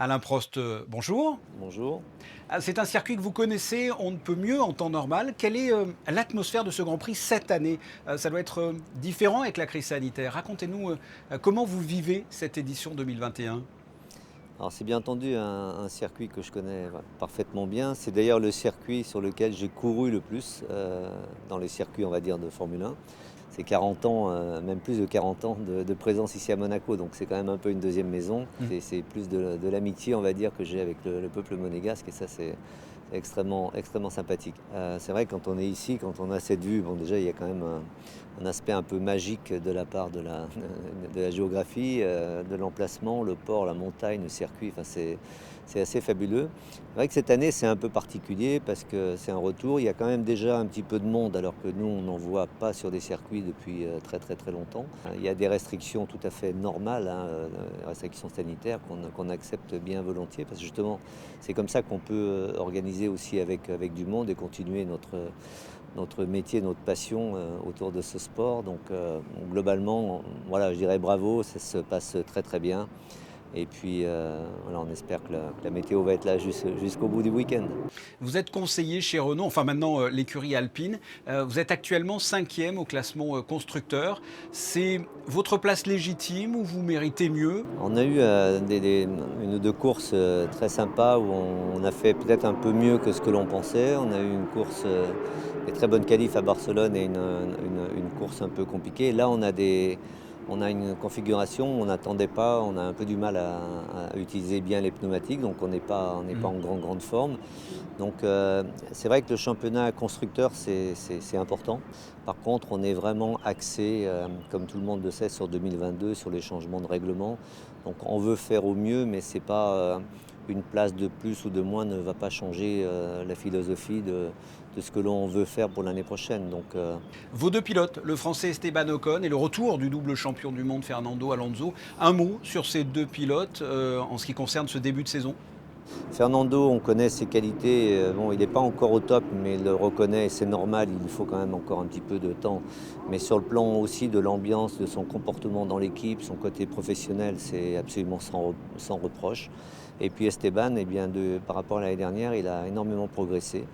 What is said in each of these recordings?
Alain Prost, bonjour. Bonjour. Ah, c'est un circuit que vous connaissez, on ne peut mieux en temps normal. Quelle est l'atmosphère de ce Grand Prix cette année? Ça doit être différent avec la crise sanitaire. Racontez-nous comment vous vivez cette édition 2021. Alors c'est bien entendu un circuit que je connais parfaitement bien. C'est d'ailleurs le circuit sur lequel j'ai couru le plus dans les circuits, on va dire, de Formule 1. C'est 40 ans, même plus de 40 ans de présence ici à Monaco, donc c'est quand même un peu une deuxième maison. Mm. C'est plus de l'amitié, on va dire, que j'ai avec le peuple monégasque, et ça c'est extrêmement sympathique. C'est vrai que quand on est ici, quand on a cette vue, bon déjà il y a quand même un aspect un peu magique de la part de la géographie, de l'emplacement, le port, la montagne, le circuit, enfin c'est assez fabuleux. C'est vrai que cette année c'est un peu particulier parce que c'est un retour, il y a quand même déjà un petit peu de monde alors que nous on n'en voit pas sur des circuits depuis très longtemps. Il y a des restrictions tout à fait normales, hein, restrictions sanitaires qu'on accepte bien volontiers parce que justement c'est comme ça qu'on peut organiser aussi avec du monde et continuer notre métier, notre passion autour de ce sport. Donc globalement, voilà, je dirais bravo, ça se passe très bien. Et puis voilà, on espère que la météo va être là jusqu'au bout du week-end. Vous êtes conseiller chez Renault, enfin maintenant l'écurie Alpine. Vous êtes actuellement cinquième au classement constructeur. C'est votre place légitime ou vous méritez mieux? On a eu une ou deux courses très sympas où on a fait peut-être un peu mieux que ce que l'on pensait. On a eu une course, des très bonnes qualifs à Barcelone et une course un peu compliquée. Là, on a une configuration où on n'attendait pas, on a un peu du mal à utiliser bien les pneumatiques, donc on n'est pas Mm. en grande forme. Donc c'est vrai que le championnat constructeur, c'est important. Par contre, on est vraiment axé, comme tout le monde le sait, sur 2022, sur les changements de règlement. Donc on veut faire au mieux, mais c'est pas une place de plus ou de moins ne va pas changer la philosophie de ce que l'on veut faire pour l'année prochaine. Donc Vos deux pilotes, le français Esteban Ocon et le retour du double champion du monde Fernando Alonso. Un mot sur ces deux pilotes en ce qui concerne ce début de saison? Fernando, on connaît ses qualités. Bon, il n'est pas encore au top, mais il le reconnaît, et c'est normal, il lui faut quand même encore un petit peu de temps. Mais sur le plan aussi de l'ambiance, de son comportement dans l'équipe, son côté professionnel, c'est absolument sans reproche. Et puis Esteban, eh bien par rapport à l'année dernière, il a énormément progressé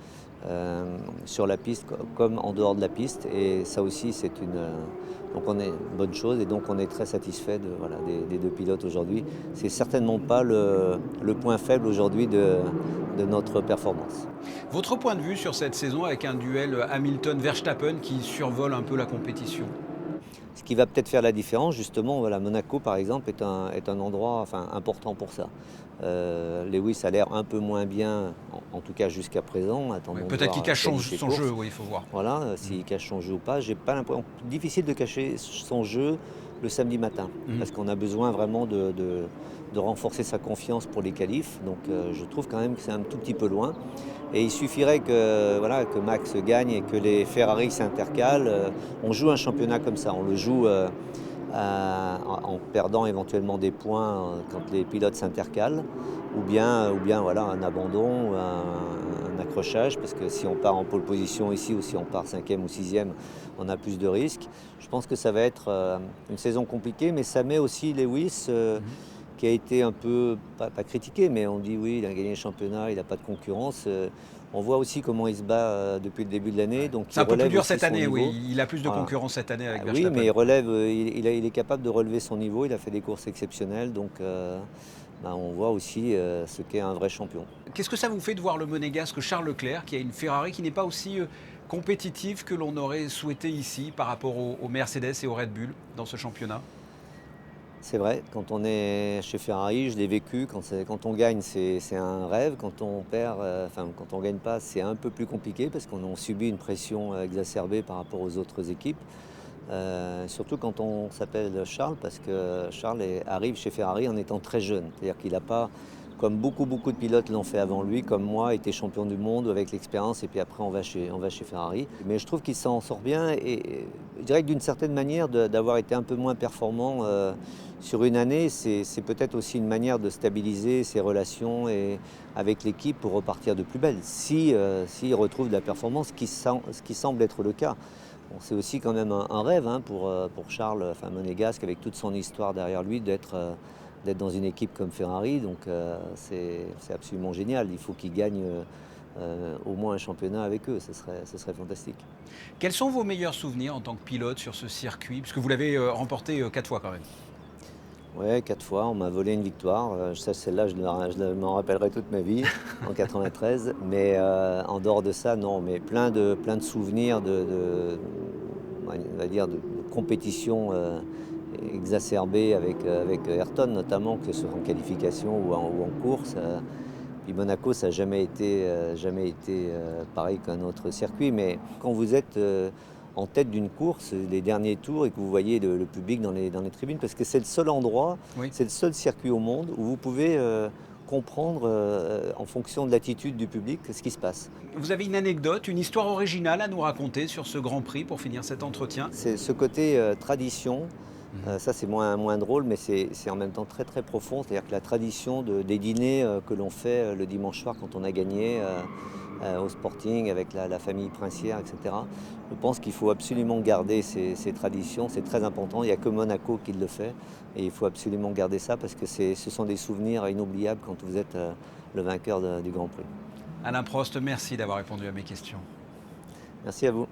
sur la piste comme en dehors de la piste. Et ça aussi, donc on est une bonne chose, et donc on est très satisfait voilà, des deux pilotes aujourd'hui. C'est certainement pas le point faible aujourd'hui de notre performance. Votre point de vue sur cette saison avec un duel Hamilton-Verstappen qui survole un peu la compétition? Ce qui va peut-être faire la différence, justement, voilà, Monaco par exemple est un endroit enfin, important pour ça. Lewis a l'air un peu moins bien, en tout cas jusqu'à présent. Ouais, Attendons de peut-être qu'il voir cache quelle ses son jeu, courses. oui, il faut voir. Voilà, Mm. s'il cache son jeu ou pas. J'ai pas l'impression. Difficile de cacher son jeu le samedi matin, Mm. parce qu'on a besoin vraiment de renforcer sa confiance pour les qualifs. Donc je trouve quand même que c'est un tout petit peu loin. Et il suffirait que, voilà, que Max gagne et que les Ferrari s'intercalent. On joue un championnat comme ça, on le joue en perdant éventuellement des points quand les pilotes s'intercalent, ou bien voilà, un abandon, un accrochage, parce que si on part en pole position ici ou si on part cinquième ou sixième, on a plus de risques. Je pense que ça va être une saison compliquée, mais ça met aussi Lewis, Mhm. qui a été un peu, pas critiqué, mais on dit oui, il a gagné le championnat, il n'a pas de concurrence. On voit aussi comment il se bat depuis le début de l'année, Ouais. donc C'est il un peu plus relève dur aussi cette son année, oui. niveau. Il a plus de Voilà. concurrence cette année avec Oui, mais Verstappen. il relève, il est capable de relever son niveau, il a fait des courses exceptionnelles, donc on voit aussi ce qu'est un vrai champion. Qu'est-ce que ça vous fait de voir le monégasque Charles Leclerc qui a une Ferrari qui n'est pas aussi compétitive que l'on aurait souhaité ici par rapport au Mercedes et au Red Bull dans ce championnat? C'est vrai, quand on est chez Ferrari, je l'ai vécu, quand on gagne, c'est un rêve, quand on perd, enfin quand on gagne pas, c'est un peu plus compliqué parce qu'on subit une pression exacerbée par rapport aux autres équipes. Surtout quand on s'appelle Charles, parce que Charles arrive chez Ferrari en étant très jeune. C'est-à-dire qu'il n'a pas, comme beaucoup de pilotes l'ont fait avant lui, comme moi, été champion du monde avec l'expérience, et puis après on va chez Ferrari. Mais je trouve qu'il s'en sort bien, et je dirais que d'une certaine manière, d'avoir été un peu moins performant sur une année, c'est peut-être aussi une manière de stabiliser ses relations avec l'équipe pour repartir de plus belle, s'il retrouve de la performance, ce qui semble être le cas. Bon, c'est aussi quand même un rêve, hein, pour Charles, enfin monégasque, avec toute son histoire derrière lui, d'être dans une équipe comme Ferrari, donc c'est absolument génial. Il faut qu'ils gagnent au moins un championnat avec eux, ce serait fantastique. Quels sont vos meilleurs souvenirs en tant que pilote sur ce circuit? Puisque vous l'avez remporté 4 fois quand même. Ouais, 4 fois, on m'a volé une victoire. Ça, celle-là, m'en rappellerai toute ma vie, en 93. Mais en dehors de ça, non. Mais plein de souvenirs on va dire, de compétition exacerbée avec Ayrton, notamment, que ce soit en qualification ou en course. Puis Monaco, ça n'a jamais été pareil qu'un autre circuit. Mais quand vous êtes en tête d'une course, les derniers tours, et que vous voyez le public dans les tribunes, parce que c'est le seul endroit, Oui. c'est le seul circuit au monde où vous pouvez comprendre en fonction de l'attitude du public ce qui se passe. Vous avez une anecdote, une histoire originale à nous raconter sur ce Grand Prix pour finir cet entretien? C'est ce côté tradition. Ça, c'est moins drôle, mais c'est en même temps très très profond. C'est-à-dire que la tradition des dîners que l'on fait le dimanche soir quand on a gagné au Sporting avec la famille princière, etc. Je pense qu'il faut absolument garder ces traditions. C'est très important. Il n'y a que Monaco qui le fait. Et il faut absolument garder ça parce que ce sont des souvenirs inoubliables quand vous êtes le vainqueur du Grand Prix. Alain Prost, merci d'avoir répondu à mes questions. Merci à vous.